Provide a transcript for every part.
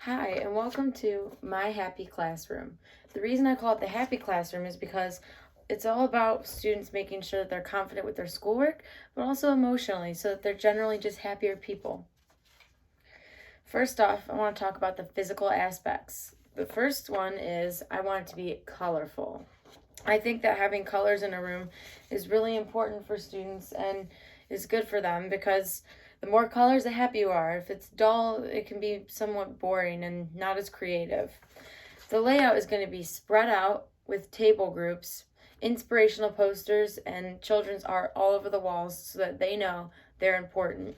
Hi, and welcome to My Happy Classroom. The reason I call it the Happy Classroom is because it's all about students making sure that they're confident with their schoolwork, but also emotionally, so that they're generally just happier people. First off, I want to talk about the physical aspects. The first one is I want it to be colorful. I think that having colors in a room is really important for students and is good for them because the more colors, the happier you are. If it's dull, it can be somewhat boring and not as creative. The layout is going to be spread out with table groups, inspirational posters, and children's art all over the walls so that they know they're important.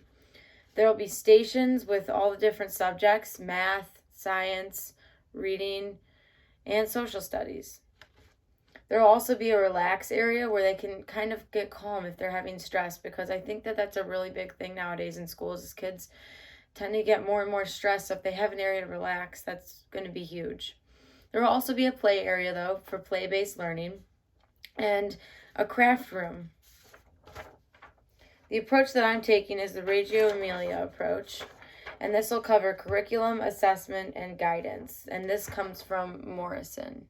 There will be stations with all the different subjects: math, science, reading, and social studies. There will also be a relax area where they can kind of get calm if they're having stress, because I think that that's a really big thing nowadays in schools is kids tend to get more and more stressed. So if they have an area to relax, that's going to be huge. There will also be a play area though for play-based learning and a craft room. The approach that I'm taking is the Reggio Emilia approach, and this will cover curriculum, assessment, and guidance, and this comes from Morrison.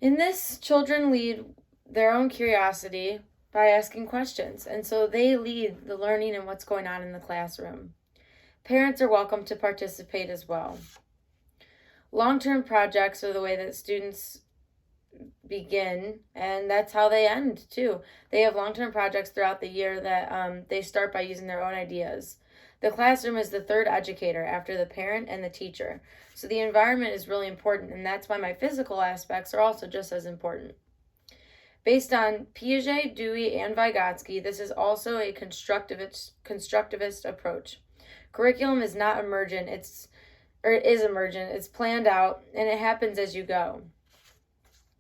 In this, children lead their own curiosity by asking questions, and so they lead the learning and what's going on in the classroom. Parents are welcome to participate as well. Long-term projects are the way that students begin, and that's how they end too. They have long-term projects throughout the year that they start by using their own ideas. The classroom is the third educator after the parent and the teacher. So the environment is really important, and that's why my physical aspects are also just as important. Based on Piaget, Dewey, and Vygotsky, this is also a constructivist approach. Curriculum is not emergent, it is emergent, it's planned out, and it happens as you go.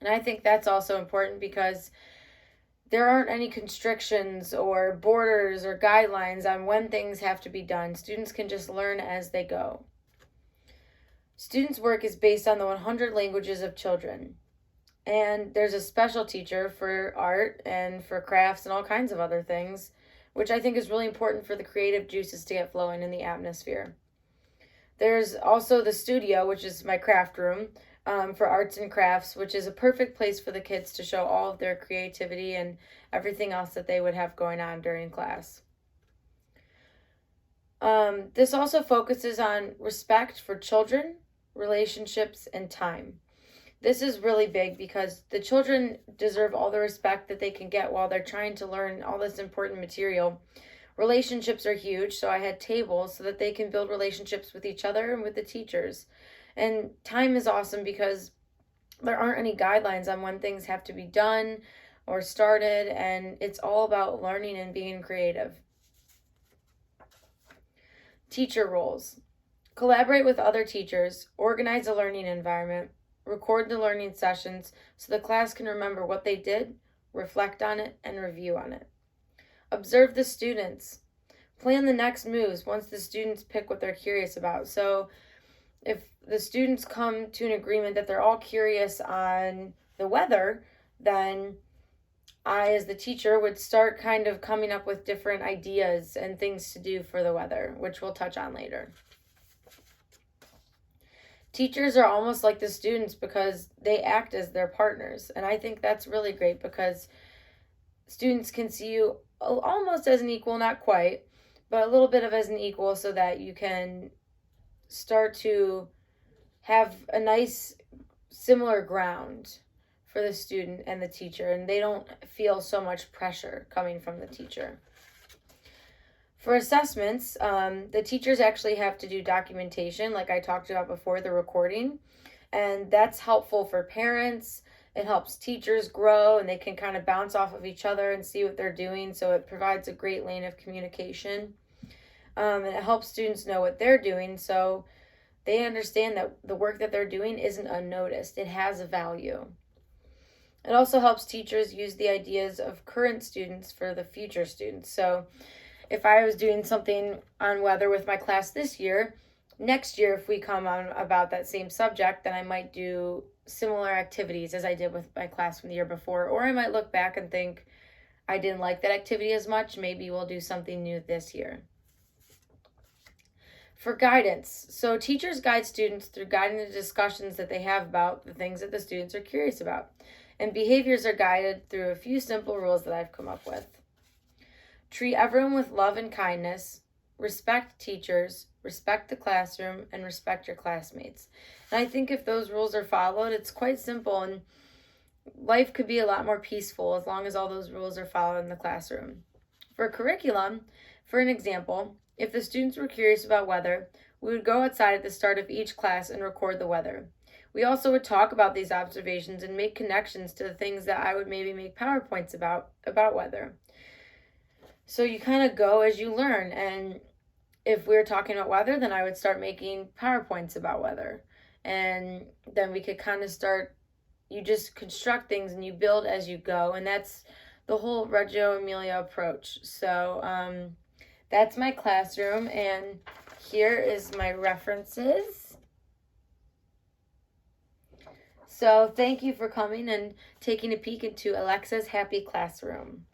And I think that's also important because there aren't any constrictions or borders or guidelines on when things have to be done. Students can just learn as they go. Students' work is based on the 100 languages of children. And there's a special teacher for art and for crafts and all kinds of other things, which I think is really important for the creative juices to get flowing in the atmosphere. There's also the studio, which is my craft room, for arts and crafts, which is a perfect place for the kids to show all of their creativity and everything else that they would have going on during class. This also focuses on respect for children, relationships, and time. This is really big because the children deserve all the respect that they can get while they're trying to learn all this important material. Relationships are huge, so I had tables so that they can build relationships with each other and with the teachers. And time is awesome because there aren't any guidelines on when things have to be done or started, and it's all about learning and being creative. Teacher roles. Collaborate with other teachers, organize a learning environment, record the learning sessions so the class can remember what they did, reflect on it, and review on it. Observe the students. Plan the next moves once the students pick what they're curious about. So if the students come to an agreement that they're all curious on the weather, then I, as the teacher, would start kind of coming up with different ideas and things to do for the weather, which we'll touch on later. Teachers are almost like the students because they act as their partners, and I think that's really great because students can see you almost as an equal, not quite, but a little bit of as an equal, so that you can start to have a nice similar ground for the student and the teacher, and they don't feel so much pressure coming from the teacher. For assessments, the teachers actually have to do documentation, like I talked about before, the recording, and that's helpful for parents. It helps teachers grow, and they can kind of bounce off of each other and see what they're doing, so it provides a great lane of communication. And it helps students know what they're doing, so they understand that the work that they're doing isn't unnoticed. It has a value. It also helps teachers use the ideas of current students for the future students. So if I was doing something on weather with my class this year, next year, if we come on about that same subject, then I might do similar activities as I did with my class from the year before. Or I might look back and think, I didn't like that activity as much. Maybe we'll do something new this year. For guidance, so teachers guide students through guiding the discussions that they have about the things that the students are curious about. And behaviors are guided through a few simple rules that I've come up with. Treat everyone with love and kindness, respect teachers, respect the classroom, and respect your classmates. And I think if those rules are followed, it's quite simple, and life could be a lot more peaceful as long as all those rules are followed in the classroom. For curriculum, for an example, if the students were curious about weather, we would go outside at the start of each class and record the weather. We also would talk about these observations and make connections to the things that I would maybe make PowerPoints about weather. So you kind of go as you learn, and if we were talking about weather, then I would start making PowerPoints about weather. And then we could kind of start, you just construct things and you build as you go, and that's the whole Reggio Emilia approach. So that's my classroom, and here is my references. So thank you for coming and taking a peek into Alexa's Happy Classroom.